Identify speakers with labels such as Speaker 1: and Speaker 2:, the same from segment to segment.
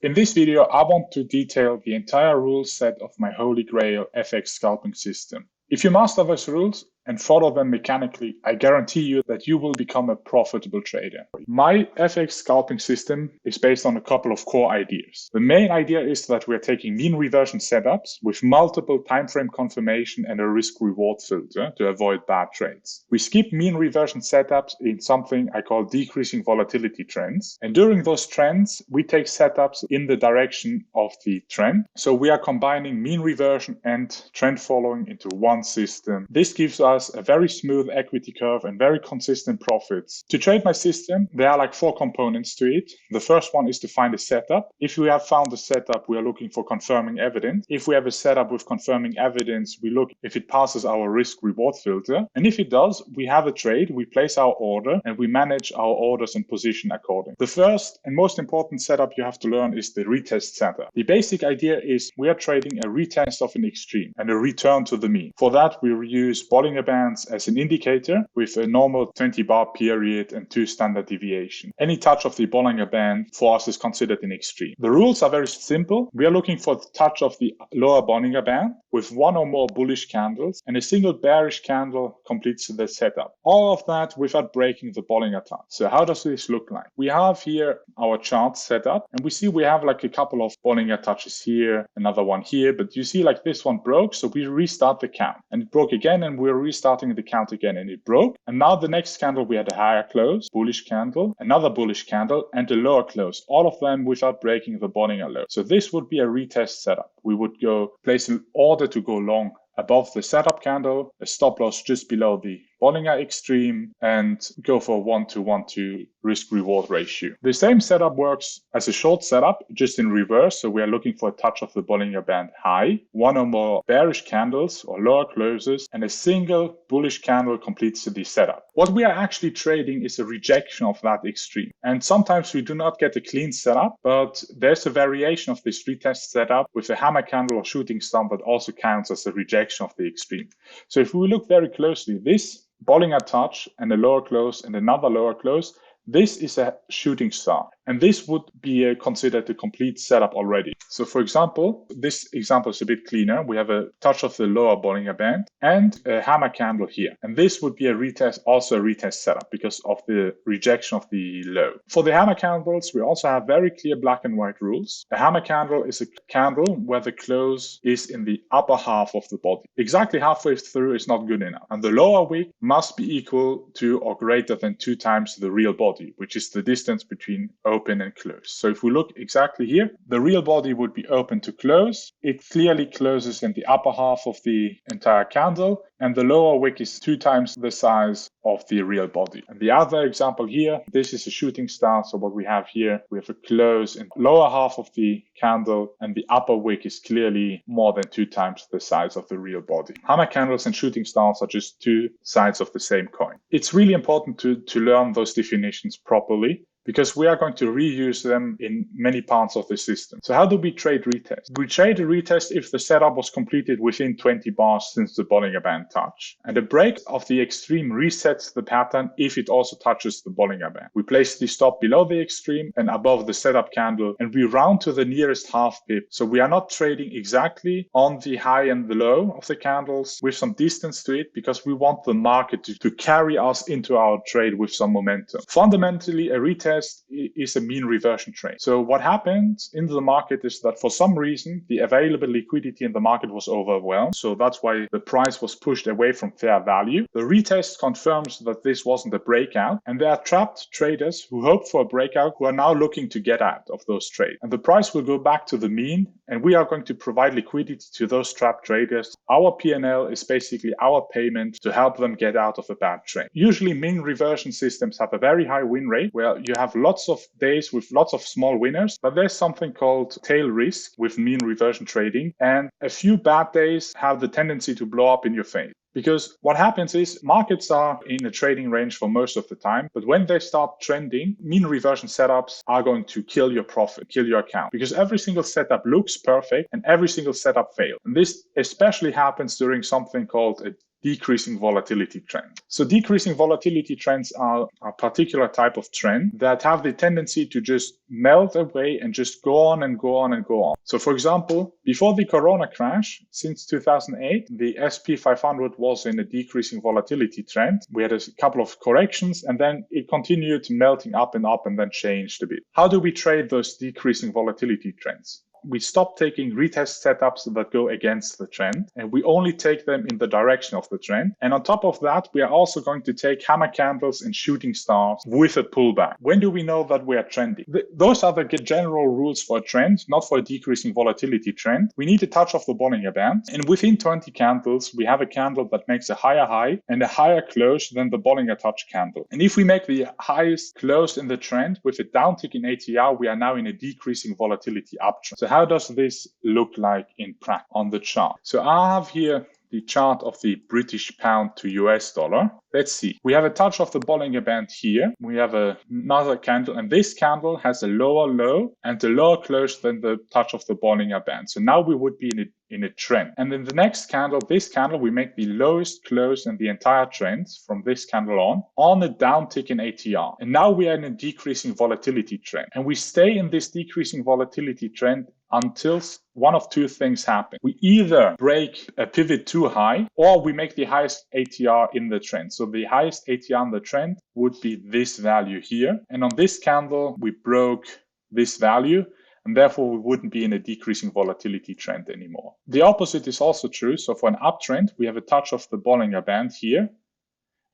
Speaker 1: In this video, I want to detail the entire rule set of my holy grail FX scalping system. If you master those rules and follow them mechanically, I guarantee you that you will become a profitable trader. My FX scalping system is based on a couple of core ideas. The main idea is that we're taking mean reversion setups with multiple time frame confirmation and a risk reward filter to avoid bad trades. We skip mean reversion setups in something I call decreasing volatility trends. And during those trends, we take setups in the direction of the trend. So we are combining mean reversion and trend following into one system. This gives us a very smooth equity curve and very consistent profits. To trade my system, there are like 4 components to it. The first one is to find a setup. If we have found a setup, we are looking for confirming evidence. If we have a setup with confirming evidence, we look if it passes our risk reward filter. And if it does, we have a trade, we place our order, and we manage our orders and position accordingly. The first and most important setup you have to learn is the retest setup. The basic idea is we are trading a retest of an extreme and a return to the mean. For that, we use Bollinger Bands as an indicator with a normal 20 bar period and 2 standard deviation. Any touch of the Bollinger Band for us is considered an extreme. The rules are very simple. We are looking for the touch of the lower Bollinger Band with 1 or more bullish candles, and a single bearish candle completes the setup. All of that without breaking the Bollinger touch. So how does this look like? We have here our chart set up, and we see we have like a couple of Bollinger touches here, another one here, but you see like this one broke, so we restart the count. And it broke again, and we're restarting the count again, and it broke. And now the next candle, we had a higher close, bullish candle, another bullish candle, and a lower close, all of them without breaking the Bollinger low. So this would be a retest setup. We would go place an order to go long above the setup candle, a stop loss just below the Bollinger extreme, and go for 1-to-1 to risk reward ratio. The same setup works as a short setup, just in reverse. So we are looking for a touch of the Bollinger Band high, 1 or more bearish candles or lower closes, and a single bullish candle completes the setup. What we are actually trading is a rejection of that extreme. And sometimes we do not get a clean setup, but there's a variation of this retest setup with a hammer candle or shooting star that also counts as a rejection of the extreme. So if we look very closely, this Bollinger touch and a lower close and another lower close, this is a shooting star, and this would be considered a complete setup already. So for example, this example is a bit cleaner. We have a touch of the lower Bollinger Band and a hammer candle here. And this would be a retest, also a retest setup because of the rejection of the low. For the hammer candles, we also have very clear black and white rules. A hammer candle is a candle where the close is in the upper half of the body. Exactly halfway through is not good enough. And the lower wick must be equal to or greater than 2 times the real body, which is the distance between open and close. So if we look exactly here, the real body would be open to close. It clearly closes in the upper half of the entire candle, and the lower wick is 2 times the size of the real body. And the other example here, this is a shooting star. So what we have here, we have a close in the lower half of the candle, and the upper wick is clearly more than 2 times the size of the real body. Hammer candles and shooting stars are just 2 sides of the same coin. It's really important to learn those definitions properly, because we are going to reuse them in many parts of the system. So how do we trade retest? We trade a retest if the setup was completed within 20 bars since the Bollinger Band touch. And the break of the extreme resets the pattern if it also touches the Bollinger Band. We place the stop below the extreme and above the setup candle, and we round to the nearest half pip. So we are not trading exactly on the high and the low of the candles with some distance to it, because we want the market to carry us into our trade with some momentum. Fundamentally, a retest is a mean reversion trade. So what happens in the market is that for some reason, the available liquidity in the market was overwhelmed. So that's why the price was pushed away from fair value. The retest confirms that this wasn't a breakout, and there are trapped traders who hoped for a breakout who are now looking to get out of those trades. And the price will go back to the mean, and we are going to provide liquidity to those trapped traders. Our P&L is basically our payment to help them get out of a bad trade. Usually mean reversion systems have a very high win rate, where you have lots of days with lots of small winners, but there's something called tail risk with mean reversion trading, and a few bad days have the tendency to blow up in your face. Because what happens is markets are in a trading range for most of the time, but when they start trending, mean reversion setups are going to kill your profit, kill your account, because every single setup looks perfect and every single setup fails. And this especially happens during something called a decreasing volatility trend. So decreasing volatility trends are a particular type of trend that have the tendency to just melt away and just go on and go on and go on. So for example, before the Corona crash, since 2008, the SP 500 was in a decreasing volatility trend. We had a couple of corrections and then it continued melting up and then changed a bit. How do we trade those decreasing volatility trends? We stop taking retest setups that go against the trend, and we only take them in the direction of the trend. And on top of that, we are also going to take hammer candles and shooting stars with a pullback. When do we know that we are trending? Those are the general rules for a trend, not for a decreasing volatility trend. We need a touch of the Bollinger Band, and within 20 candles, we have a candle that makes a higher high and a higher close than the Bollinger Touch candle. And if we make the highest close in the trend with a downtick in ATR, we are now in a decreasing volatility uptrend. So how does this look like in practice on the chart? So I have here the chart of the British pound to US dollar. Let's see. We have a touch of the Bollinger Band here. We have another candle, and this candle has a lower low and a lower close than the touch of the Bollinger Band. So now we would be in a trend. And in the next candle, this candle, we make the lowest close in the entire trend from this candle on a downtick in ATR. And now we are in a decreasing volatility trend. And we stay in this decreasing volatility trend until one of two things happen. We either break a pivot too high or we make the highest ATR in the trend. So the highest ATR in the trend would be this value here. And on this candle, we broke this value, and therefore we wouldn't be in a decreasing volatility trend anymore. The opposite is also true. So for an uptrend, we have a touch of the Bollinger Band here.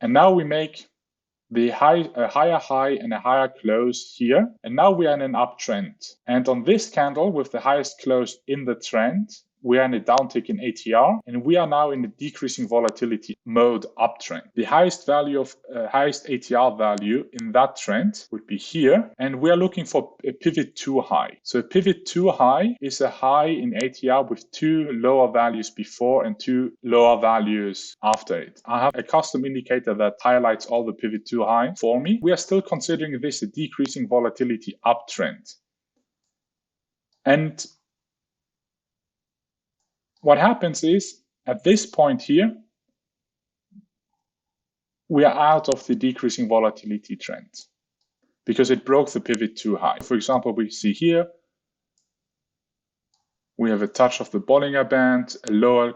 Speaker 1: And now we make a higher high and a higher close here. And now we are in an uptrend. And on this candle with the highest close in the trend, we are in a downtick in ATR, and we are now in a decreasing volatility mode uptrend. The highest value of highest ATR value in that trend would be here, and we are looking for a pivot too high. So a pivot too high is a high in ATR with two lower values before and two lower values after it. I have a custom indicator that highlights all the pivot too high for me. We are still considering this a decreasing volatility uptrend. And what happens is, at this point here, we are out of the decreasing volatility trend because it broke the pivot too high. For example, we see here, we have a touch of the Bollinger Band, a lower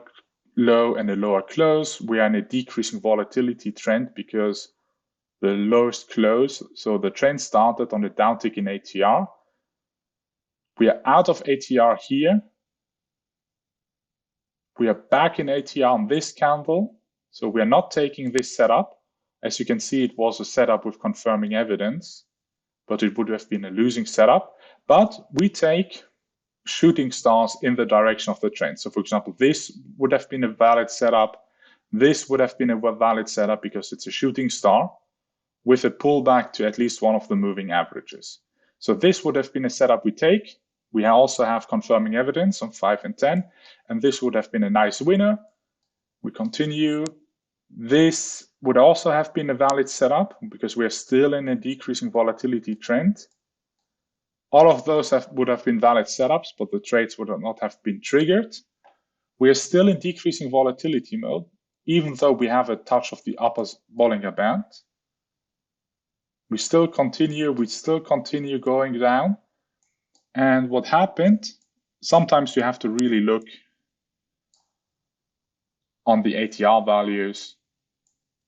Speaker 1: low and a lower close. We are in a decreasing volatility trend because the lowest close, so the trend started on a downtick in ATR. We are out of ATR here. We are back in ATR on this candle, so we are not taking this setup. As you can see, it was a setup with confirming evidence, but it would have been a losing setup. But we take shooting stars in the direction of the trend. So for example, this would have been a valid setup. This would have been a valid setup because it's a shooting star with a pullback to at least one of the moving averages. So this would have been a setup we take. We also have confirming evidence on 5 and 10, and this would have been a nice winner. We continue. This would also have been a valid setup because we are still in a decreasing volatility trend. All of those would have been valid setups, but the trades would not have been triggered. We are still in decreasing volatility mode, even though we have a touch of the upper Bollinger Band. We still continue going down. And what happened, sometimes you have to really look on the ATR values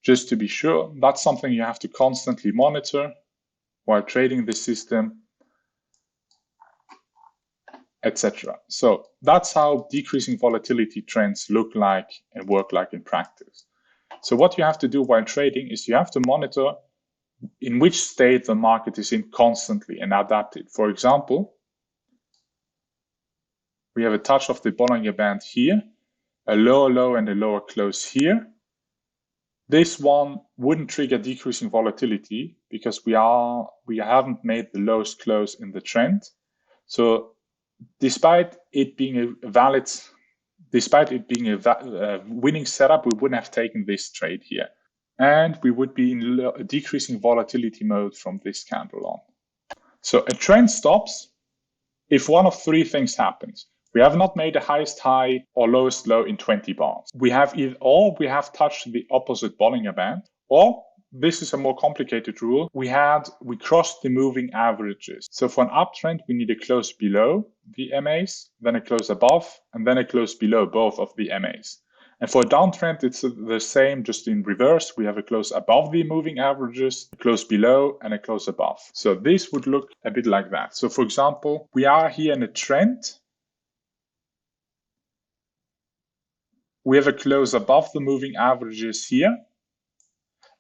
Speaker 1: just to be sure. That's something you have to constantly monitor while trading the system, etc. So that's how decreasing volatility trends look like and work like in practice. So what you have to do while trading is you have to monitor in which state the market is in constantly and adapt it. For example, we have a touch of the Bollinger Band here, a lower low and a lower close here. This one wouldn't trigger decreasing volatility because we haven't made the lowest close in the trend. So despite it being a winning setup, we wouldn't have taken this trade here. And we would be in decreasing volatility mode from this candle on. So a trend stops if one of three things happens. We have not made the highest high or lowest low in 20 bars. We have touched the opposite Bollinger Band, or this is a more complicated rule. We crossed the moving averages. So for an uptrend, we need a close below the MAs, then a close above, and then a close below both of the MAs. And for a downtrend, it's the same, just in reverse. We have a close above the moving averages, a close below, and a close above. So this would look a bit like that. So for example, we are here in a trend. We have a close above the moving averages here,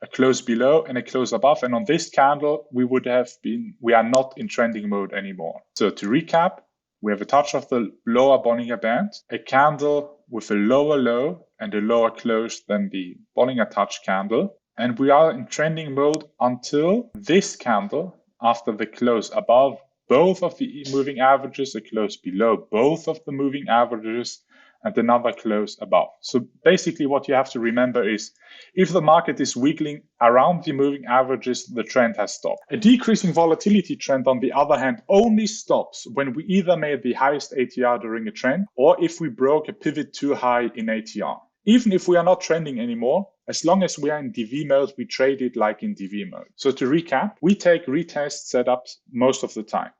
Speaker 1: a close below and a close above. And on this candle, we are not in trending mode anymore. So to recap, we have a touch of the lower Bollinger Band, a candle with a lower low and a lower close than the Bollinger Touch candle. And we are in trending mode until this candle, after the close above both of the moving averages, a close below both of the moving averages, and another close above. So basically what you have to remember is, if the market is wiggling around the moving averages, the trend has stopped. A decreasing volatility trend, on the other hand, only stops when we either made the highest ATR during a trend, or if we broke a pivot too high in ATR. Even if we are not trending anymore, as long as we are in DV mode, we trade it like in DV mode. So to recap, we take retest setups most of the time,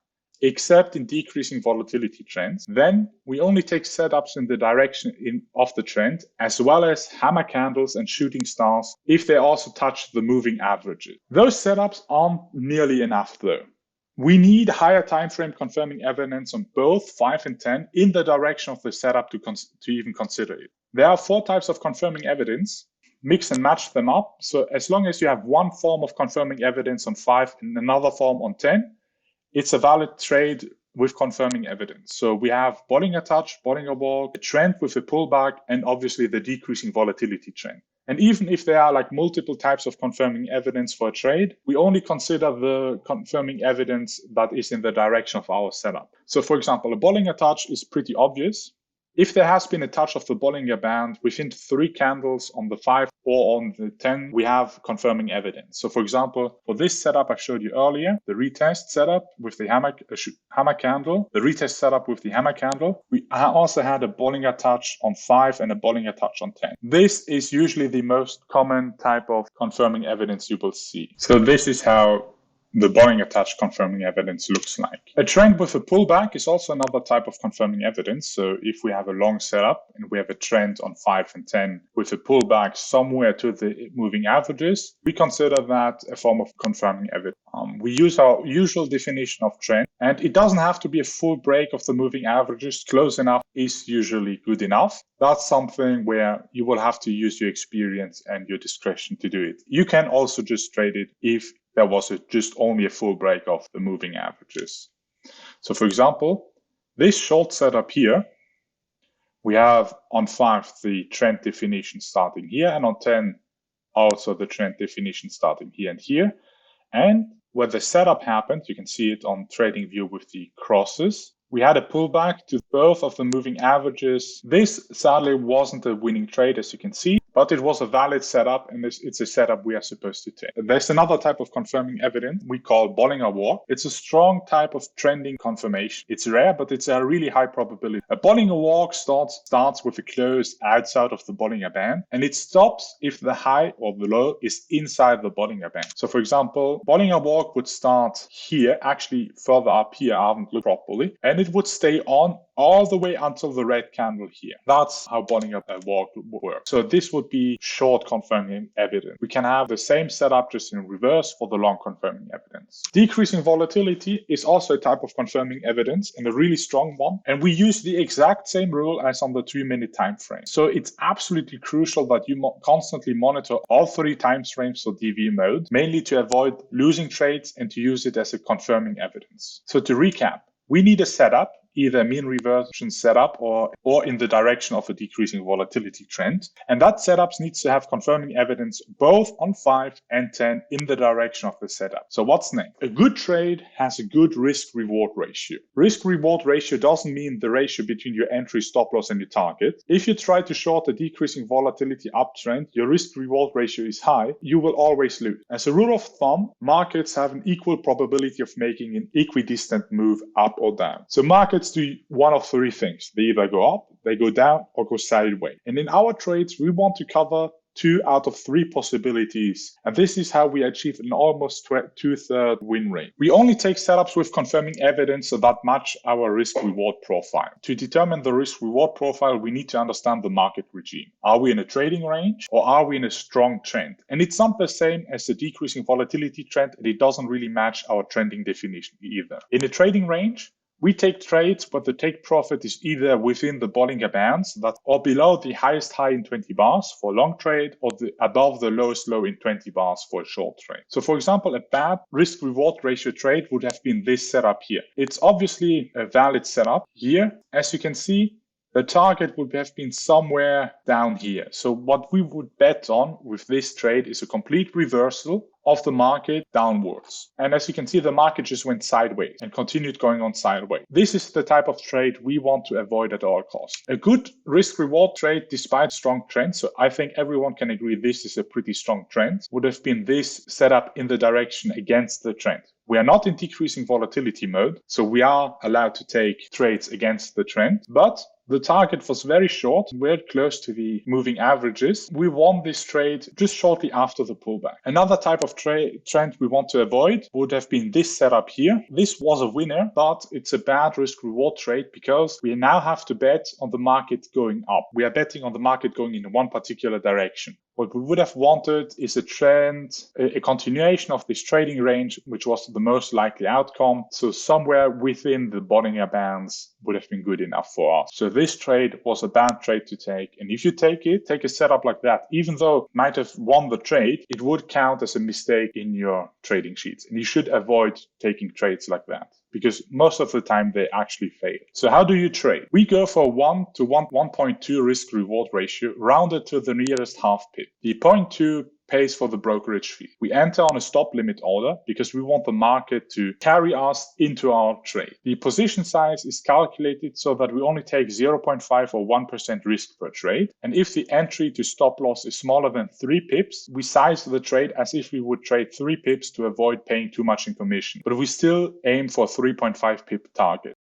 Speaker 1: except in decreasing volatility trends. Then we only take setups in the direction of the trend, as well as hammer candles and shooting stars if they also touch the moving averages. Those setups aren't nearly enough though. We need higher time frame confirming evidence on both 5 and 10 in the direction of the setup to even consider it. There are 4 types of confirming evidence. Mix and match them up. So as long as you have one form of confirming evidence on 5 and another form on 10, it's a valid trade with confirming evidence. So we have Bollinger Touch, Bollinger Walk, a trend with a pullback, and obviously the decreasing volatility trend. And even if there are like multiple types of confirming evidence for a trade, we only consider the confirming evidence that is in the direction of our setup. So for example, a Bollinger Touch is pretty obvious. If there has been a touch of the Bollinger Band within 3 candles on the 5 or on the 10, we have confirming evidence. So for example, for this setup I showed you earlier, the retest setup with the hammer candle, the retest setup with the hammer candle, we also had a Bollinger Touch on 5 and a Bollinger Touch on 10. This is usually the most common type of confirming evidence you will see. So this is how the Bollinger Touch confirming evidence looks like. A trend with a pullback is also another type of confirming evidence. So if we have a long setup and we have a trend on 5 and 10 with a pullback somewhere to the moving averages, we consider that a form of confirming evidence. We use our usual definition of trend, and it doesn't have to be a full break of the moving averages. Close enough is usually good enough. That's something where you will have to use your experience and your discretion to do it. You can also just trade it if there was just only a full break of the moving averages. So for example, this short setup here, we have on 5 the trend definition starting here, and on 10 also the trend definition starting here and here. And where the setup happened, you can see it on TradingView with the crosses. We had a pullback to both of the moving averages. This sadly wasn't a winning trade, as you can see, but it was a valid setup, and it's a setup we are supposed to take. There's another type of confirming evidence we call Bollinger Walk. It's a strong type of trending confirmation. It's rare, but it's a really high probability. A Bollinger Walk starts with a close outside of the Bollinger Band, and it stops if the high or the low is inside the Bollinger Band. So for example, Bollinger Walk would start here, actually further up here, I haven't looked properly, and it would stay on all the way until the red candle here. That's how Bollinger Walk works. So this would be short confirming evidence. We can have the same setup just in reverse for the long confirming evidence. Decreasing volatility is also a type of confirming evidence, and a really strong one. And we use the exact same rule as on the 3-minute time frame. So it's absolutely crucial that you constantly monitor all 3 time frames for DV mode, mainly to avoid losing trades and to use it as a confirming evidence. So to recap, we need a setup, either mean reversion setup or in the direction of a decreasing volatility trend. And that setup needs to have confirming evidence both on 5 and 10 in the direction of the setup. So what's next? A good trade has a good risk-reward ratio. Risk-reward ratio doesn't mean the ratio between your entry, stop loss, and your target. If you try to short a decreasing volatility uptrend, your risk-reward ratio is high, you will always lose. As a rule of thumb, markets have an equal probability of making an equidistant move up or down. So markets markets do one of three things. They either go up, they go down, or go sideways. And in our trades, we want to cover 2 out of 3 possibilities. And this is how we achieve an almost 2/3 win rate. We only take setups with confirming evidence that match our risk-reward profile. To determine the risk-reward profile, we need to understand the market regime. Are we in a trading range or are we in a strong trend? And it's not the same as the decreasing volatility trend, and it doesn't really match our trending definition either. In a trading range, we take trades, but the take profit is either within the Bollinger Bands or below the highest high in 20 bars for a long trade, or above the lowest low in 20 bars for a short trade. So for example, a bad risk-reward ratio trade would have been this setup here. It's obviously a valid setup here. As you can see, the target would have been somewhere down here. So what we would bet on with this trade is a complete reversal of the market downwards. And as you can see, the market just went sideways and continued going on sideways. This is the type of trade we want to avoid at all costs. A good risk-reward trade despite strong trends, so I think everyone can agree this is a pretty strong trend, would have been this setup in the direction against the trend. We are not in decreasing volatility mode, so we are allowed to take trades against the trend, but the target was very short, very close to the moving averages. We won this trade just shortly after the pullback. Another type of trend we want to avoid would have been this setup here. This was a winner, but it's a bad risk-reward trade because we now have to bet on the market going up. We are betting on the market going in one particular direction. What we would have wanted is a trend, a continuation of this trading range, which was the most likely outcome. So somewhere within the Bollinger Bands would have been good enough for us. So this trade was a bad trade to take. And if you take a setup like that, even though it might have won the trade, it would count as a mistake in your trading sheets. And you should avoid taking trades like that, because most of the time they actually fail. So how do you trade? We go for 1 to 1.2 risk-reward ratio, rounded to the nearest half pip. The 0.2 pays for the brokerage fee. We enter on a stop limit order because we want the market to carry us into our trade. The position size is calculated so that we only take 0.5 or 1% risk per trade. And if the entry to stop loss is smaller than 3 pips, we size the trade as if we would trade 3 pips to avoid paying too much in commission. But we still aim for 3.5 pip target.